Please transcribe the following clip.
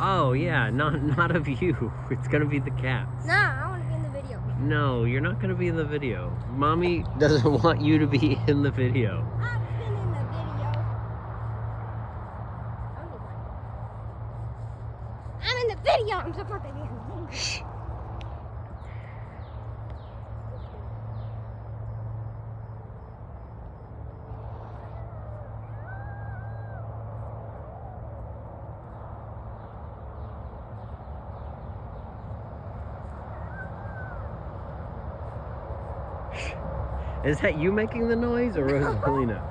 Oh yeah, not of you. It's gonna be the cats. Nah, I want to be in the video. No, you're not gonna be in the video. Mommy doesn't want you to be in the video. I've been in the video. I'm in the video. I'm supposed to be in the video. Is that you making the noise or Rosalina?